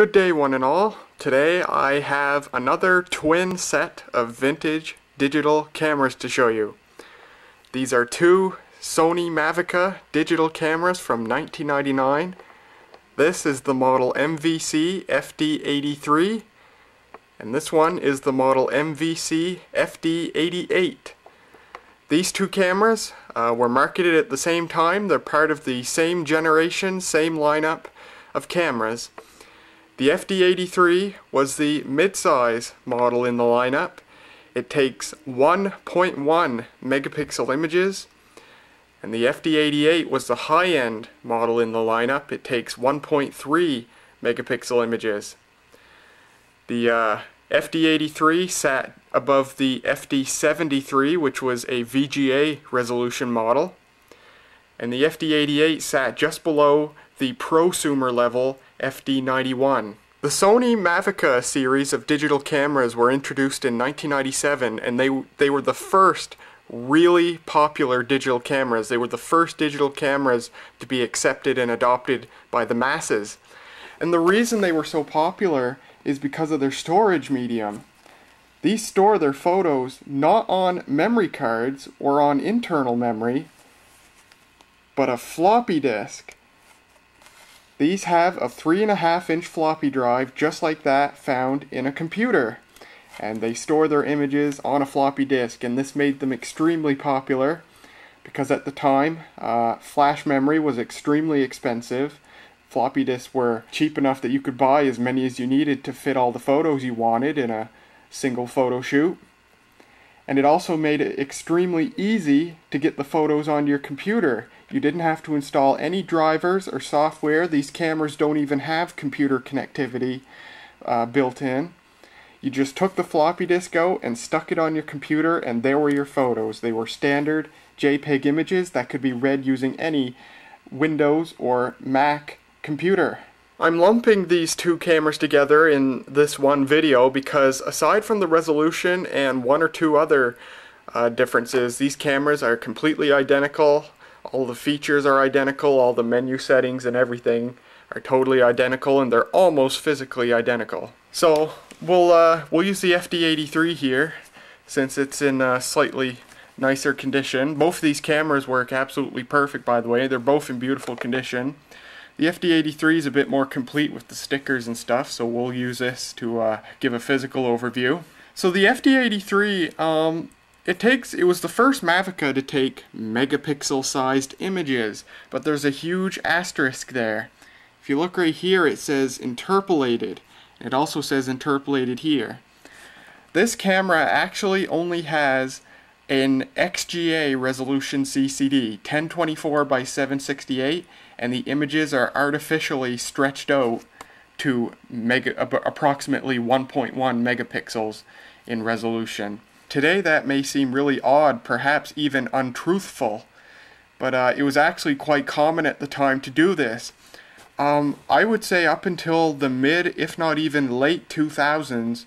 Good day one and all. Today I have another twin set of vintage digital cameras to show you. These are two Sony Mavica digital cameras from 1999. This is the model MVC-FD83 and this one is the model MVC-FD88. These two cameras were marketed at the same time. They're part of the same generation, same lineup of cameras. The FD83 was the mid-size model in the lineup. It takes 1.1 megapixel images, and the FD88 was the high-end model in the lineup. It takes 1.3 megapixel images. The FD83 sat above the FD73, which was a VGA resolution model, and the FD88 sat just below the prosumer level FD91. The Sony Mavica series of digital cameras were introduced in 1997, and they were the first really popular digital cameras. They were the first digital cameras to be accepted and adopted by the masses. And the reason they were so popular is because of their storage medium. These store their photos not on memory cards or on internal memory, but a floppy disk. These have a 3.5-inch floppy drive just like that found in a computer, and they store their images on a floppy disk, and this made them extremely popular because at the time flash memory was extremely expensive. Floppy disks were cheap enough that you could buy as many as you needed to fit all the photos you wanted in a single photo shoot. And it also made it extremely easy to get the photos onto your computer. You didn't have to install any drivers or software. These cameras don't even have computer connectivity built in. You just took the floppy disk out and stuck it on your computer, and there were your photos. They were standard JPEG images that could be read using any Windows or Mac computer. I'm lumping these two cameras together in this one video because aside from the resolution and one or two other differences, these cameras are completely identical. All the features are identical, all the menu settings and everything are totally identical, and they're almost physically identical. So we'll use the FD83 here since it's in a slightly nicer condition. Both of these cameras work absolutely perfect, by the way. They're both in beautiful condition. The FD83 is a bit more complete with the stickers and stuff, so we'll use this to give a physical overview. So the FD83, it was the first Mavica to take megapixel sized images, but there's a huge asterisk there. If you look right here, it says interpolated. It also says interpolated here. This camera actually only has an XGA resolution CCD, 1024 by 768, and the images are artificially stretched out to approximately 1.1 megapixels in resolution. Today that may seem really odd, perhaps even untruthful, but it was actually quite common at the time to do this. I would say up until the mid, if not even late 2000s,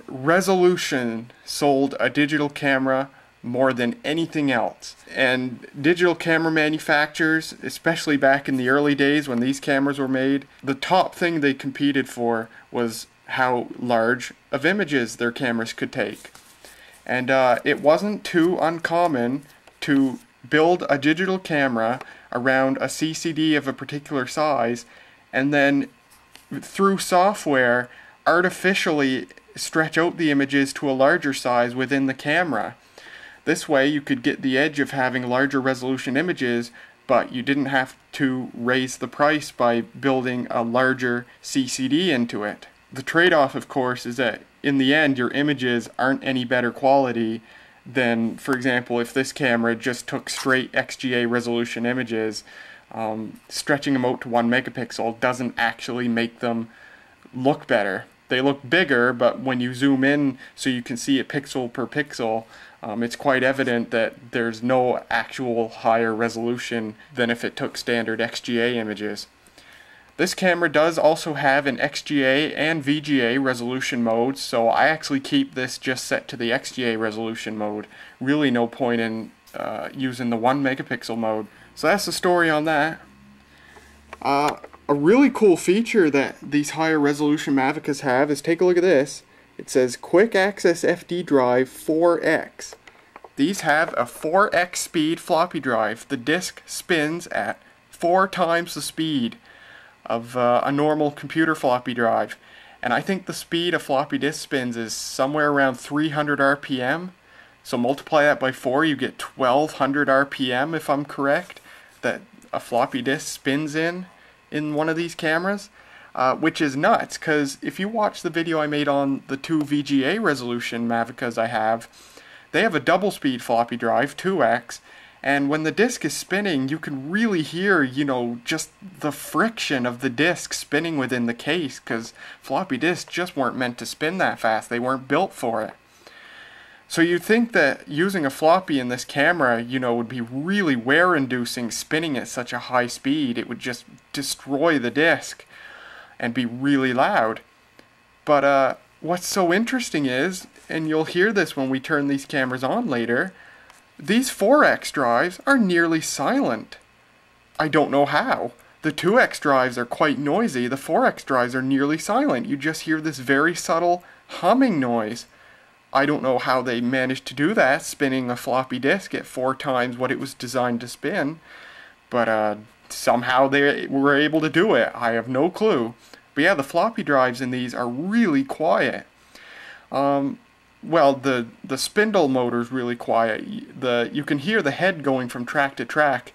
resolution sold a digital camera more than anything else. And digital camera manufacturers, especially back in the early days when these cameras were made, the top thing they competed for was how large of images their cameras could take. And it wasn't too uncommon to build a digital camera around a CCD of a particular size and then through software artificially stretch out the images to a larger size within the camera. This way you could get the edge of having larger resolution images, but you didn't have to raise the price by building a larger CCD into it. The trade-off, of course, is that in the end your images aren't any better quality than, for example, if this camera just took straight XGA resolution images. Stretching them out to 1 megapixel doesn't actually make them look better. They look bigger, but when you zoom in so you can see it pixel per pixel, it's quite evident that there's no actual higher resolution than if it took standard XGA images. This camera does also have an XGA and VGA resolution mode, so I actually keep this just set to the XGA resolution mode. Really no point in using the 1 megapixel mode. So that's the story on that. A really cool feature that these higher resolution Mavicas have is, take a look at this. It says Quick Access FD Drive 4X. These have a 4x speed floppy drive. The disk spins at 4 times the speed of a normal computer floppy drive. And I think the speed a floppy disk spins is somewhere around 300 RPM. So multiply that by 4, you get 1200 RPM, if I'm correct, that a floppy disk spins in one of these cameras. Which is nuts, because if you watch the video I made on the 2 VGA resolution Mavicas I have, they have a double speed floppy drive, 2x, and when the disk is spinning, you can really hear, you know, just the friction of the disk spinning within the case, because floppy disks just weren't meant to spin that fast. They weren't built for it. So you'd think that using a floppy in this camera, you know, would be really wear-inducing, spinning at such a high speed. It would just destroy the disk and be really loud. But what's so interesting is, and you'll hear this when we turn these cameras on later, these 4x drives are nearly silent. I don't know how. The 2x drives are quite noisy. The 4x drives are nearly silent. You just hear this very subtle humming noise. I don't know how they managed to do that, spinning a floppy disk at 4 times what it was designed to spin. But somehow they were able to do it. I have no clue. But yeah, the floppy drives in these are really quiet. Well, the spindle motor's really quiet. You can hear the head going from track to track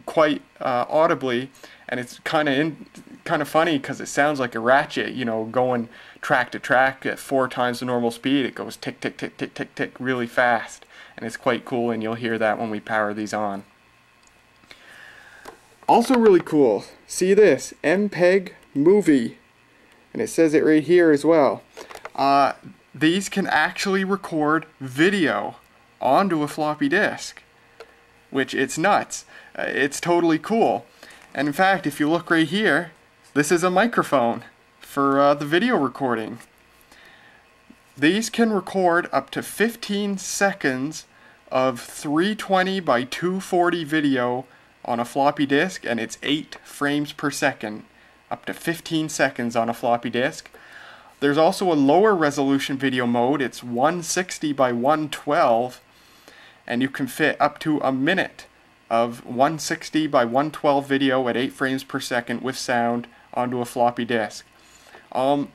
quite audibly, and it's kind of funny because it sounds like a ratchet, you know, going track to track at 4 times the normal speed. It goes tick tick tick tick tick tick really fast, and it's quite cool, and you'll hear that when we power these on. Also really cool, see this, MPEG movie, and it says it right here as well. These can actually record video onto a floppy disk, which it's nuts. It's totally cool. And in fact, if you look right here, this is a microphone for the video recording. These can record up to 15 seconds of 320 by 240 video on a floppy disk, and it's 8 frames per second. Up to 15 seconds on a floppy disk. There's also a lower resolution video mode. It's 160 by 112, and you can fit up to a minute of 160 by 112 video at 8 frames per second with sound onto a floppy disk.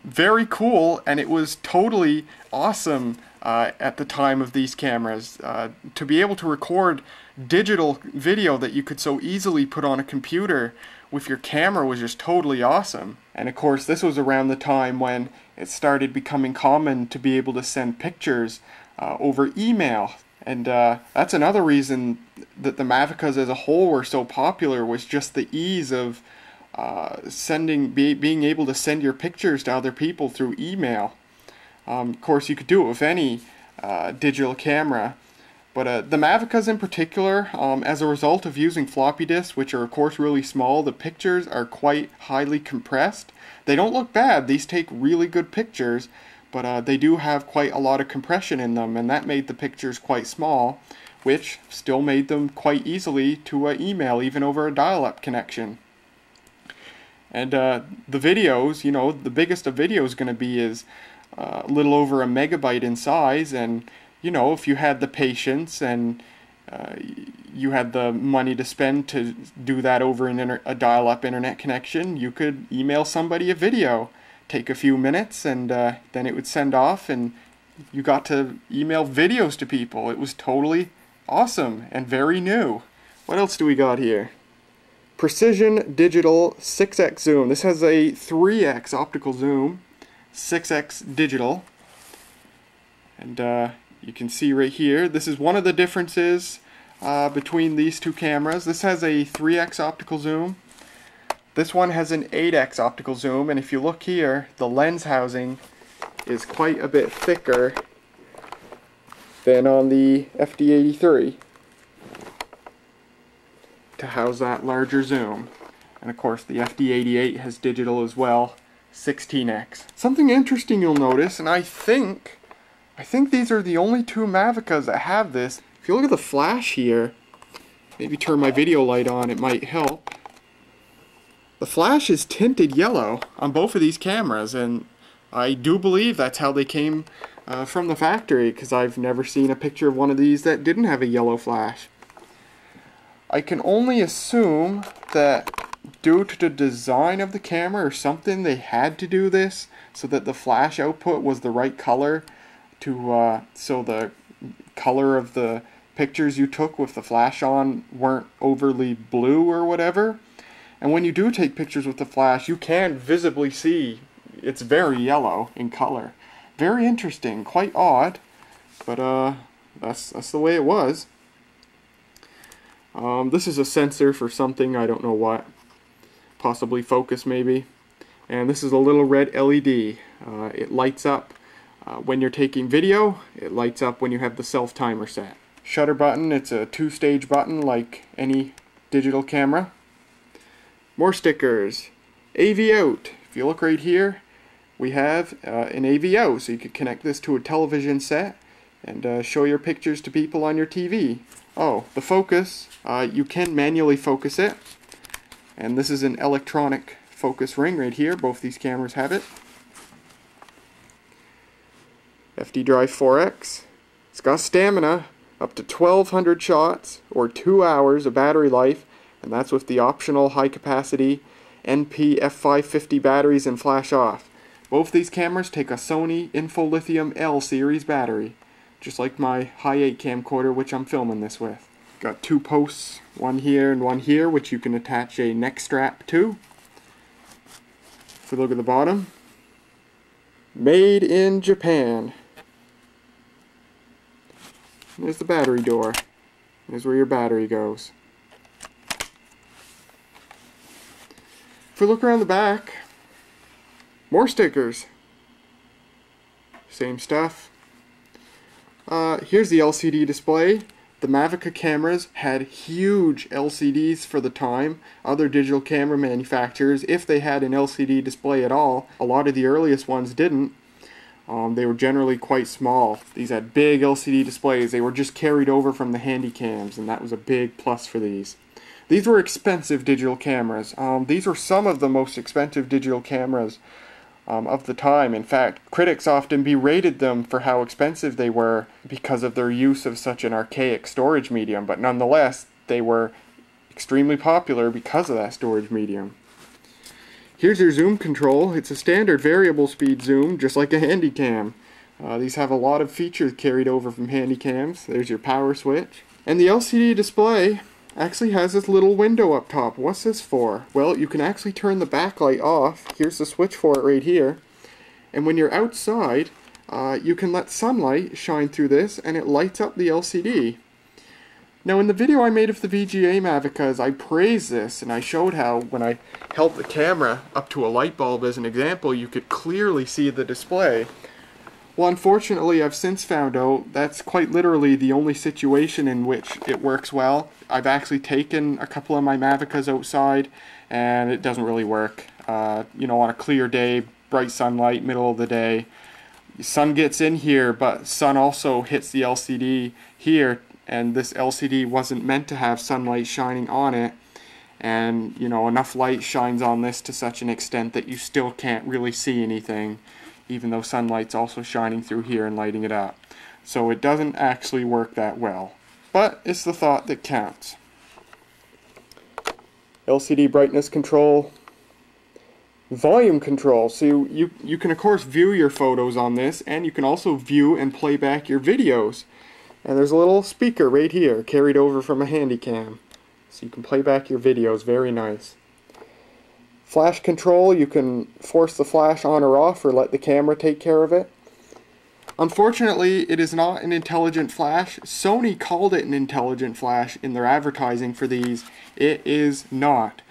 Very cool, and it was totally awesome at the time of these cameras. To be able to record digital video that you could so easily put on a computer with your camera was just totally awesome. And of course, this was around the time when it started becoming common to be able to send pictures over email. And that's another reason that the Mavicas as a whole were so popular, was just the ease of being able to send your pictures to other people through email. Of course, you could do it with any digital camera. But the Mavicas in particular, as a result of using floppy disks, which are of course really small, the pictures are quite highly compressed. They don't look bad, these take really good pictures, but they do have quite a lot of compression in them, and that made the pictures quite small, which still made them quite easily to email, even over a dial-up connection. And the videos, you know, the biggest a video is going to be is a little over a megabyte in size, and you know, if you had the patience and you had the money to spend to do that over a dial-up internet connection, you could email somebody a video. Take a few minutes, and then it would send off, and you got to email videos to people. It was totally awesome and very new. What else do we got here? Precision Digital 6x Zoom. This has a 3x optical zoom, 6x digital, and you can see right here, this is one of the differences between these two cameras. This has a 3x optical zoom. This one has an 8x optical zoom, and if you look here, the lens housing is quite a bit thicker than on the FD83 to house that larger zoom. And of course the FD88 has digital as well, 16x. Something interesting you'll notice, and I think these are the only two Mavicas that have this. If you look at the flash here, maybe turn my video light on, it might help. The The flash is tinted yellow on both of these cameras, and I do believe that's how they came from the factory, because I've never seen a picture of one of these that didn't have a yellow flash. I can only assume that due to the design of the camera or something, they had to do this so that the flash output was the right color, to so the color of the pictures you took with the flash on weren't overly blue or whatever. And when you do take pictures with the flash, you can visibly see it's very yellow in color. Very interesting, quite odd, but that's the way it was. This is a sensor for something, I don't know what. Possibly focus maybe. And this is a little red LED. It lights up when you're taking video. It lights up when you have the self timer set. Shutter button, it's a two-stage button like any digital camera. More stickers. AV out. If you look right here, we have an AV out, so you could connect this to a television set and show your pictures to people on your TV. Oh, the focus, you can manually focus it, and this is an electronic focus ring right here. Both these cameras have it. FD Drive 4X. It's got stamina, up to 1200 shots or 2 hours of battery life, and that's with the optional high capacity NP F550 batteries and flash off. Both these cameras take a Sony Lithium L series battery, just like my high 8 camcorder which I'm filming this with. Got two posts, one here and one here, which you can attach a neck strap to. If we look at the bottom, made in Japan. There's the battery door. There's where your battery goes. If we look around the back, more stickers. Same stuff. Here's the LCD display. The Mavica cameras had huge LCDs for the time. Other digital camera manufacturers, if they had an LCD display at all, a lot of the earliest ones didn't. They were generally quite small. These had big LCD displays. They were just carried over from the handy cams, and that was a big plus for these. These were expensive digital cameras. These were some of the most expensive digital cameras of the time. In fact, critics often berated them for how expensive they were because of their use of such an archaic storage medium, but nonetheless, they were extremely popular because of that storage medium. Here's your zoom control. It's a standard variable speed zoom, just like a handy cam. These have a lot of features carried over from handy cams. There's your power switch. And the LCD display actually has this little window up top. What's this for? Well, you can actually turn the backlight off. Here's the switch for it right here. And when you're outside, you can let sunlight shine through this and it lights up the LCD. Now in the video I made of the VGA Mavicas, I praised this and I showed how when I held the camera up to a light bulb as an example, you could clearly see the display. Well, unfortunately, I've since found out that's quite literally the only situation in which it works well. I've actually taken a couple of my Mavicas outside and it doesn't really work. You know, on a clear day, bright sunlight, middle of the day, the sun gets in here, but sun also hits the LCD here, and this LCD wasn't meant to have sunlight shining on it, and you know, enough light shines on this to such an extent that you still can't really see anything, even though sunlight's also shining through here and lighting it up. So it doesn't actually work that well, but it's the thought that counts. LCD brightness control, volume control. So you can of course view your photos on this, and you can also view and play back your videos. And there's a little speaker right here carried over from a handy cam, so you can play back your videos. Very nice. Flash control, you can force the flash on or off or let the camera take care of it. Unfortunately, it is not an intelligent flash. Sony called it an intelligent flash in their advertising for these. It is not.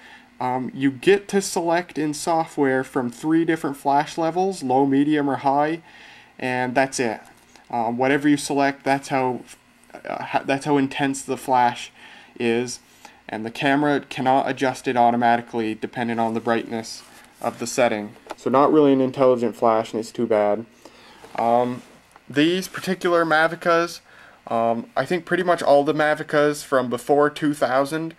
You get to select in software from 3 different flash levels, low, medium, or high, and that's it. Whatever you select, that's how intense the flash is, and the camera cannot adjust it automatically depending on the brightness of the setting. So not really an intelligent flash, and it's too bad. These particular Mavicas, I think pretty much all the Mavicas from before 2000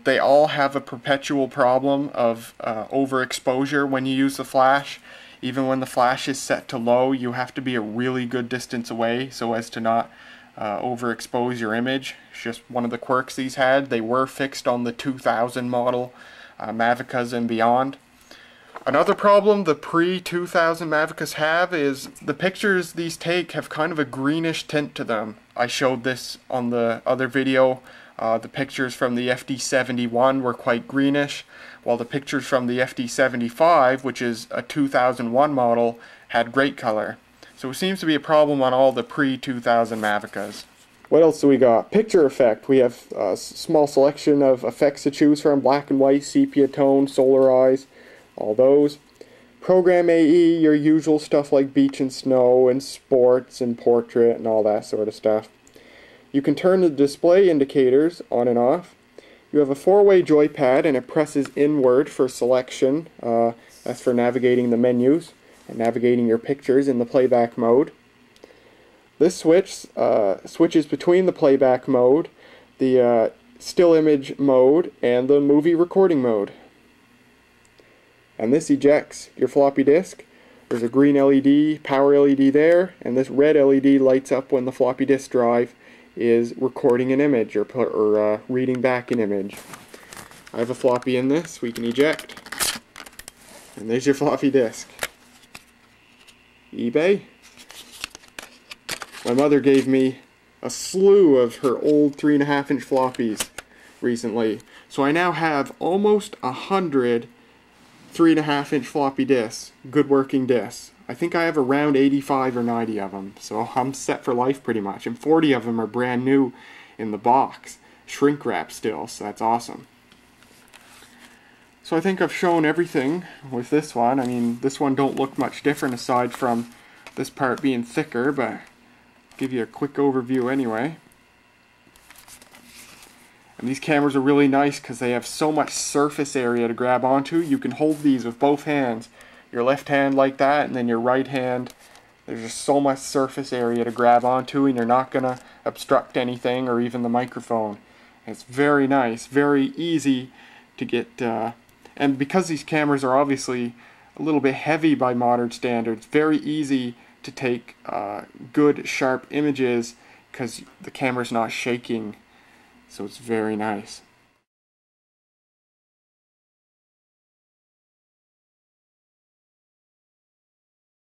They all have a perpetual problem of overexposure when you use the flash. Even when the flash is set to low, you have to be a really good distance away so as to not overexpose your image. It's just one of the quirks these had. They were fixed on the 2000 model Mavicas and beyond. Another problem the pre-2000 Mavicas have is the pictures these take have kind of a greenish tint to them. I showed this on the other video. The pictures from the FD71 were quite greenish, while the pictures from the FD75, which is a 2001 model, had great color. So it seems to be a problem on all the pre-2000 Mavicas. What else do we got? Picture effect. We have a small selection of effects to choose from: black and white, sepia tone, solarize, all those. Program AE, your usual stuff like beach and snow and sports and portrait and all that sort of stuff. You can turn the display indicators on and off. You have a four-way joypad and it presses inward for selection. That's for navigating the menus and navigating your pictures in the playback mode. This switch switches between the playback mode, the still image mode, and the movie recording mode. And this ejects your floppy disk. There's a green LED, power LED there, and this red LED lights up when the floppy disk drive is recording an image or reading back an image. I have a floppy in this, we can eject. And there's your floppy disk. eBay. My mother gave me a slew of her old 3.5-inch floppies recently. So I now have almost 100 3.5-inch floppy disks, good working disks. I think I have around 85 or 90 of them, so I'm set for life pretty much. And 40 of them are brand new in the box, shrink wrap still, so that's awesome. So I think I've shown everything with this one. I mean, this one don't look much different aside from this part being thicker, but I'll give you a quick overview anyway. And these cameras are really nice because they have so much surface area to grab onto. You can hold these with both hands. Your left hand like that, and then your right hand. There's just so much surface area to grab onto, and you're not going to obstruct anything or even the microphone. It's very nice, very easy to get, and because these cameras are obviously a little bit heavy by modern standards, very easy to take good sharp images because the camera's not shaking, so it's very nice.